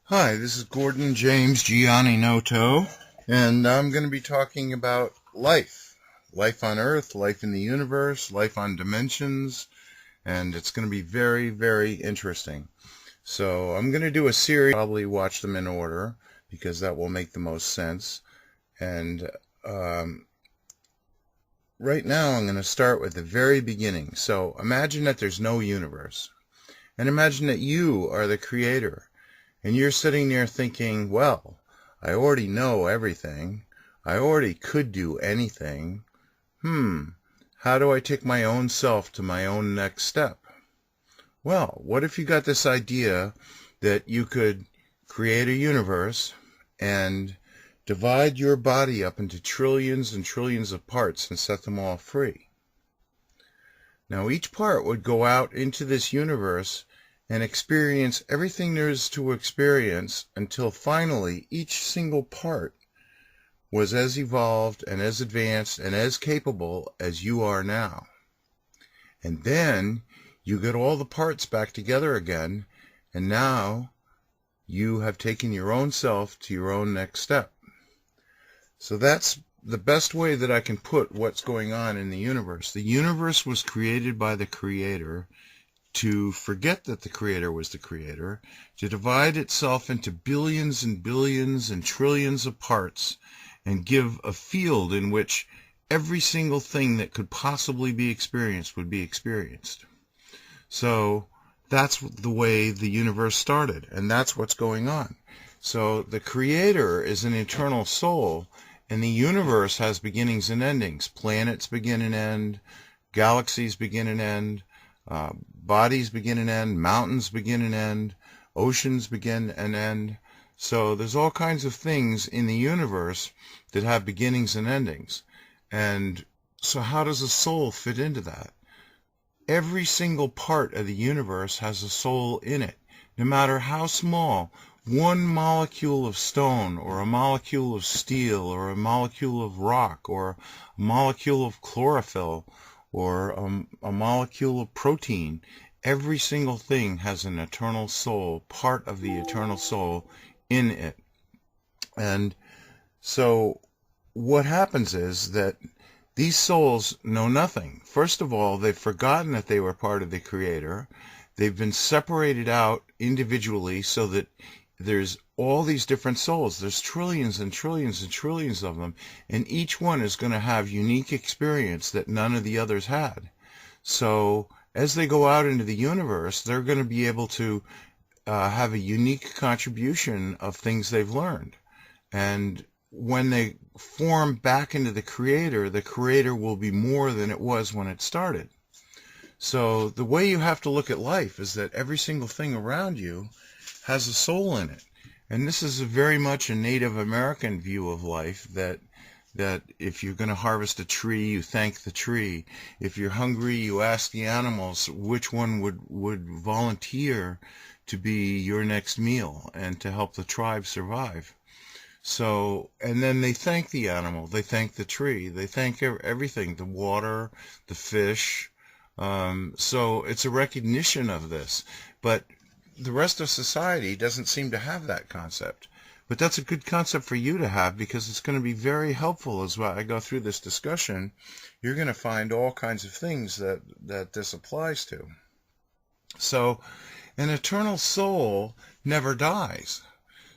Hi, this is James Gianninoto, and I'm going to be talking about life. Life on Earth, life in the universe, life on dimensions, and it's going to be very, very interesting. So I'm going to do a series, probably watch them in order, because that will make the most sense. And right now I'm going to start with the very beginning. So imagine that there's no universe, and imagine that you are the creator. And you're sitting there thinking, well, I already know everything. I already could do anything. How do I take my own self to my own next step? Well, what if you got this idea that you could create a universe and divide your body up into trillions and trillions of parts and set them all free? Now, each part would go out into this universe and experience everything there is to experience until finally each single part was as evolved and as advanced and as capable as you are now. And then you get all the parts back together again, and now you have taken your own self to your own next step. So that's the best way that I can put what's going on in the universe. The universe was created by the Creator to forget that the Creator was the Creator, to divide itself into billions and billions and trillions of parts, and give a field in which every single thing that could possibly be experienced would be experienced. So that's the way the universe started, and that's what's going on. So the Creator is an eternal soul, and the universe has beginnings and endings. Planets begin and end, galaxies begin and end, bodies begin and end, mountains begin and end, oceans begin and end. So there's all kinds of things in the universe that have beginnings and endings. And so how does a soul fit into that? Every single part of the universe has a soul in it, no matter how small. One molecule of stone, or a molecule of steel, or a molecule of rock, or a molecule of chlorophyll, or a molecule of protein. Every single thing has an eternal soul, part of the eternal soul in it. And so what happens is that these souls know nothing. First of all, they've forgotten that they were part of the Creator. They've been separated out individually so that there's all these different souls. There's trillions and trillions and trillions of them, and each one is going to have unique experience that none of the others had. So as they go out into the universe, they're going to be able to have a unique contribution of things they've learned. And when they form back into the Creator will be more than it was when it started. So the way you have to look at life is that every single thing around you has a soul in it. And this is very much a Native American view of life, that if you're going to harvest a tree, you thank the tree. If you're hungry, you ask the animals which one would volunteer to be your next meal and to help the tribe survive. So, and then they thank the animal, they thank the tree, they thank everything, the water, the fish. So it's a recognition of this. But the rest of society doesn't seem to have that concept. But that's a good concept for you to have, because it's going to be very helpful as I go through this discussion. You're going to find all kinds of things that this applies to. So an eternal soul never dies.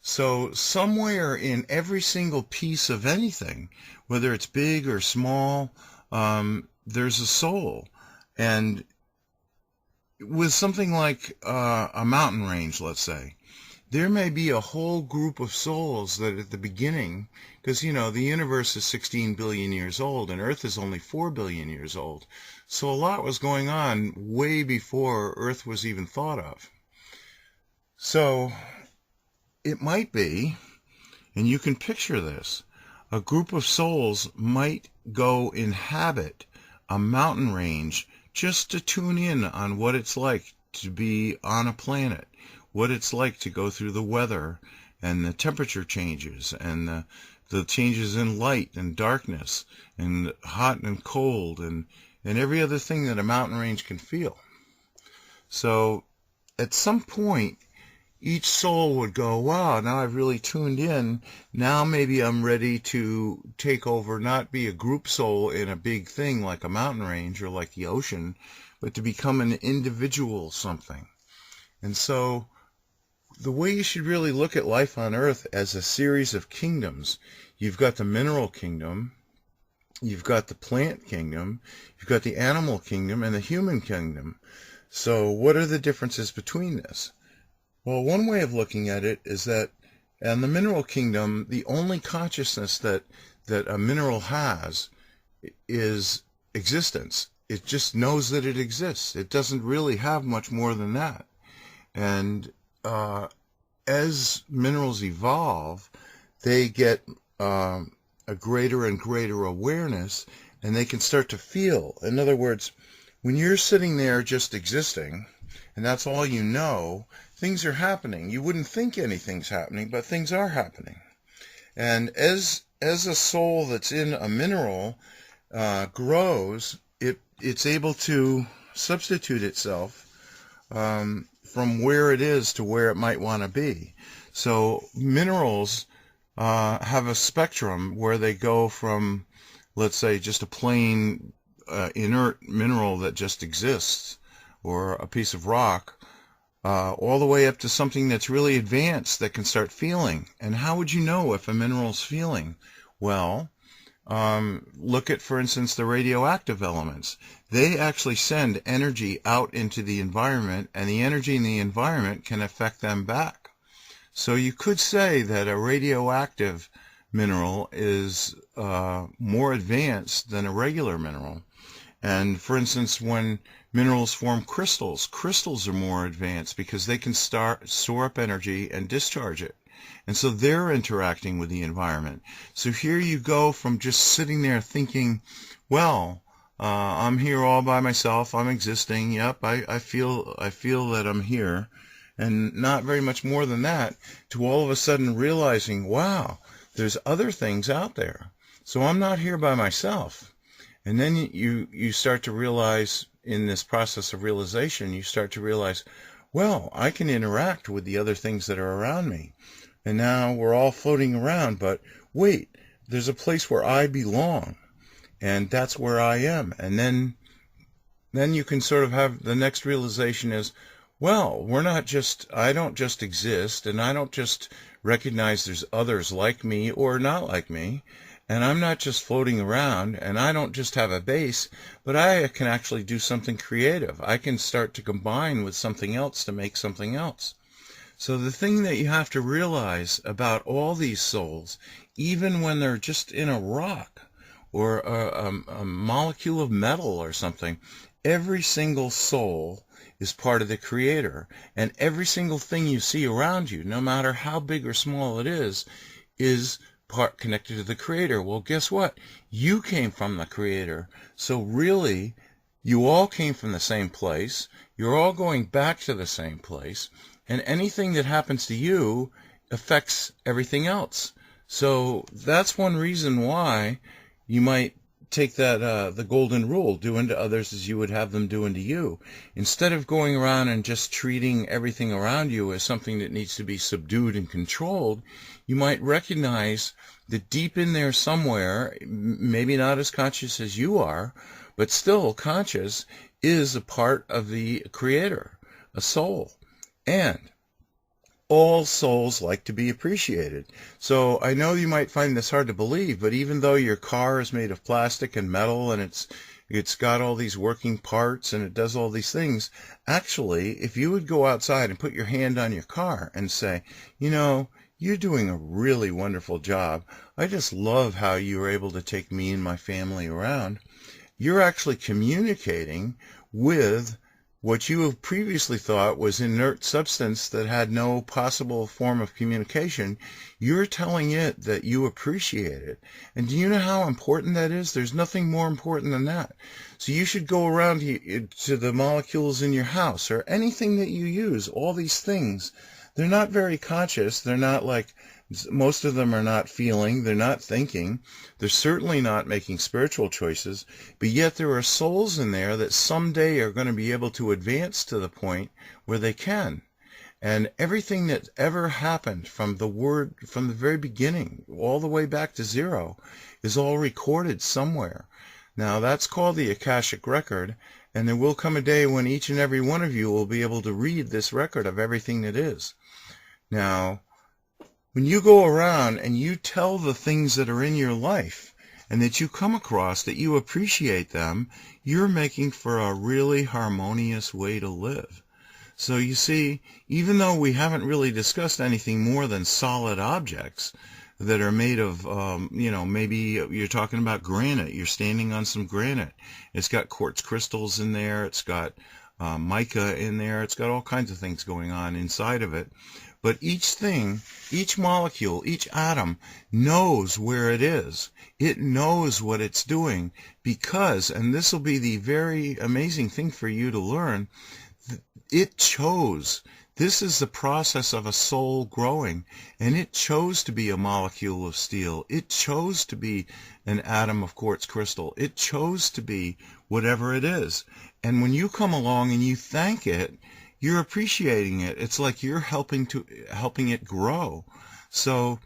So somewhere in every single piece of anything, whether it's big or small, there's a soul. And with something like a mountain range, let's say, there may be a whole group of souls that at the beginning, because, the universe is 16 billion years old and Earth is only 4 billion years old. So a lot was going on way before Earth was even thought of. So it might be, and you can picture this, a group of souls might go inhabit a mountain range just to tune in on what it's like to be on a planet, what it's like to go through the weather and the temperature changes and the changes in light and darkness and hot and cold and every other thing that a mountain range can feel. So at some point, each soul would go, wow, now I've really tuned in. Now maybe I'm ready to take over, not be a group soul in a big thing like a mountain range or like the ocean, but to become an individual something. And so the way you should really look at life on Earth as a series of kingdoms. You've got the mineral kingdom, you've got the plant kingdom, you've got the animal kingdom, and the human kingdom. So what are the differences between this? Well, one way of looking at it is that in the mineral kingdom, the only consciousness that a mineral has is existence. It just knows that it exists. It doesn't really have much more than that. And as minerals evolve, they get a greater and greater awareness, and they can start to feel. In other words, when you're sitting there just existing, and that's all you know, things are happening. You wouldn't think anything's happening, but things are happening. And as a soul that's in a mineral grows, it's able to substitute itself from where it is to where it might want to be. So minerals have a spectrum where they go from, let's say, just a plain inert mineral that just exists, or a piece of rock, all the way up to something that's really advanced that can start feeling. And how would you know if a mineral's feeling? Well, look at, for instance, the radioactive elements. They actually send energy out into the environment, and the energy in the environment can affect them back. So you could say that a radioactive mineral is more advanced than a regular mineral. And for instance, when minerals form crystals, crystals are more advanced because they can store up energy and discharge it. And so they're interacting with the environment. So here you go from just sitting there thinking, well, I'm here all by myself, I'm existing, yep, I feel that I'm here, and not very much more than that, to all of a sudden realizing, wow, there's other things out there. So I'm not here by myself. And then you start to realize, in this process of realization, you start to realize, well, I can interact with the other things that are around me. And now we're all floating around, but wait, there's a place where I belong, and that's where I am. And then you can sort of have the next realization is, well, I don't just exist, and I don't just recognize there's others like me or not like me. And I'm not just floating around, and I don't just have a base, but I can actually do something creative. I can start to combine with something else to make something else. So the thing that you have to realize about all these souls, even when they're just in a rock or a molecule of metal or something, every single soul is part of the Creator. And every single thing you see around you, no matter how big or small it is part connected to the Creator. Well, guess what? You came from the Creator. So really, you all came from the same place. You're all going back to the same place. And anything that happens to you affects everything else. So that's one reason why you might take that the golden rule, do unto others as you would have them do unto you. Instead of going around and just treating everything around you as something that needs to be subdued and controlled, you might recognize that deep in there somewhere, maybe not as conscious as you are, but still conscious, is a part of the Creator, a soul. And all souls like to be appreciated. So I know you might find this hard to believe, but even though your car is made of plastic and metal and it's got all these working parts and it does all these things, actually, if you would go outside and put your hand on your car and say, you know, you're doing a really wonderful job. I just love how you were able to take me and my family around. You're actually communicating with what you have previously thought was inert substance that had no possible form of communication. You're telling it that you appreciate it. And do you know how important that is? There's nothing more important than that. So you should go around to the molecules in your house or anything that you use, all these things. They're not very conscious. They're not like, most of them are not feeling. They're not thinking. They're certainly not making spiritual choices. But yet there are souls in there that someday are going to be able to advance to the point where they can. And everything that ever happened from the very beginning, all the way back to zero, is all recorded somewhere. Now, that's called the Akashic Record, and there will come a day when each and every one of you will be able to read this record of everything that is. Now, when you go around and you tell the things that are in your life and that you come across, that you appreciate them, you're making for a really harmonious way to live. So you see, even though we haven't really discussed anything more than solid objects that are made of, maybe you're talking about granite. You're standing on some granite. It's got quartz crystals in there. It's got mica in there. It's got all kinds of things going on inside of it. But each thing, each molecule, each atom knows where it is. It knows what it's doing because, and this will be the very amazing thing for you to learn, it chose. This is the process of a soul growing, and it chose to be a molecule of steel. It chose to be an atom of quartz crystal. It chose to be whatever it is. And when you come along and you thank it, you're appreciating it. It's like you're helping it grow. So,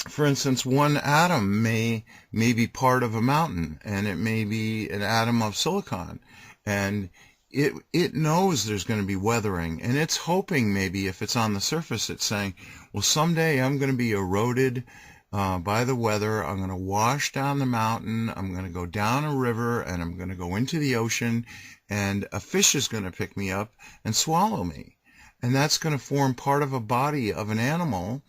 for instance, one atom may be part of a mountain, and it may be an atom of silicon, and it knows there's going to be weathering, and it's hoping, maybe if it's on the surface, it's saying, well, someday I'm going to be eroded by the weather. I'm going to wash down the mountain. I'm going to go down a river, and I'm going to go into the ocean, and a fish is going to pick me up and swallow me. And that's going to form part of a body of an animal,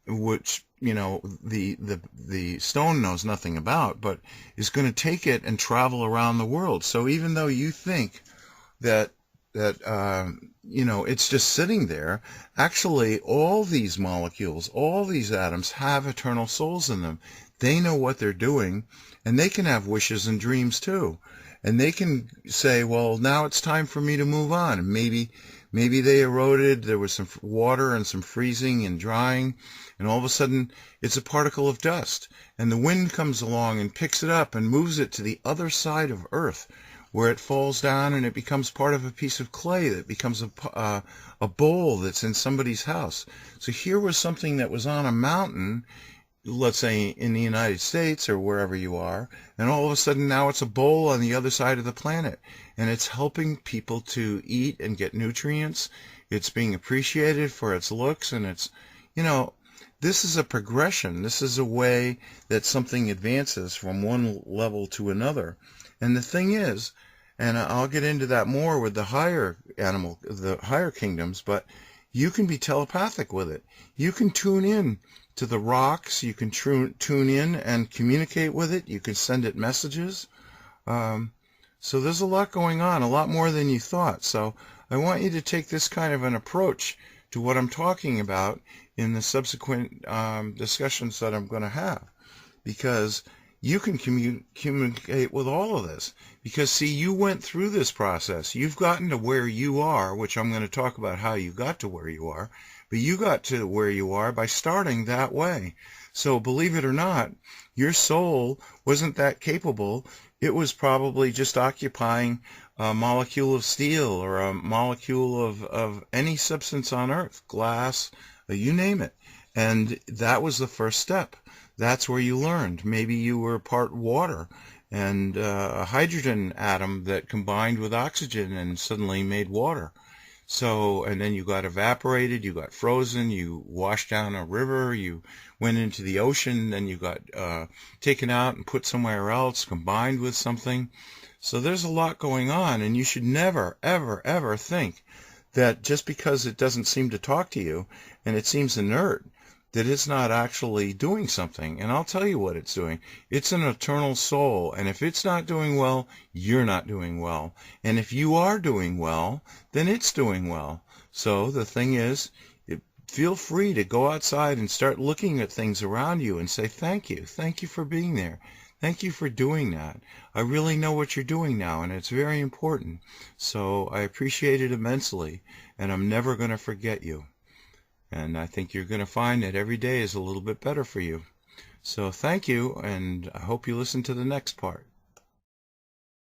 which, the stone knows nothing about, but is going to take it and travel around the world. So even though you think that it's just sitting there, actually all these molecules, all these atoms have eternal souls in them. They know what they're doing, and they can have wishes and dreams too. And they can say, well, now it's time for me to move on. And maybe they eroded, there was some water and some freezing and drying, and all of a sudden it's a particle of dust. And the wind comes along and picks it up and moves it to the other side of Earth, where it falls down and it becomes part of a piece of clay that becomes a bowl that's in somebody's house. So here was something that was on a mountain, let's say in the United States or wherever you are, and all of a sudden now it's a bowl on the other side of the planet, and it's helping people to eat and get nutrients. It's being appreciated for its looks, and it's, this is a progression. This is a way that something advances from one level to another. And the thing is, and I'll get into that more with the higher kingdoms, but you can be telepathic with it. You can tune in to the rocks. You can tune in and communicate with it. You can send it messages. So there's a lot going on, a lot more than you thought. So I want you to take this kind of an approach to what I'm talking about in the subsequent discussions that I'm going to have, because you can communicate with all of this. Because, see, you went through this process. You've gotten to where you are, which I'm going to talk about how you got to where you are. But you got to where you are by starting that way. So, believe it or not, your soul wasn't that capable. It was probably just occupying a molecule of steel or a molecule of any substance on Earth, glass, you name it. And that was the first step. That's where you learned. Maybe you were part water and a hydrogen atom that combined with oxygen and suddenly made water. So, and then you got evaporated, you got frozen, you washed down a river, you went into the ocean, then you got taken out and put somewhere else, combined with something. So there's a lot going on, and you should never, ever, ever think that just because it doesn't seem to talk to you and it seems inert, that it's not actually doing something. And I'll tell you what it's doing. It's an eternal soul, and if it's not doing well, you're not doing well. And if you are doing well, then it's doing well. So the thing is, feel free to go outside and start looking at things around you and say, thank you for being there. Thank you for doing that. I really know what you're doing now, and it's very important. So I appreciate it immensely, and I'm never going to forget you. And I think you're going to find that every day is a little bit better for you. So thank you, and I hope you listen to the next part.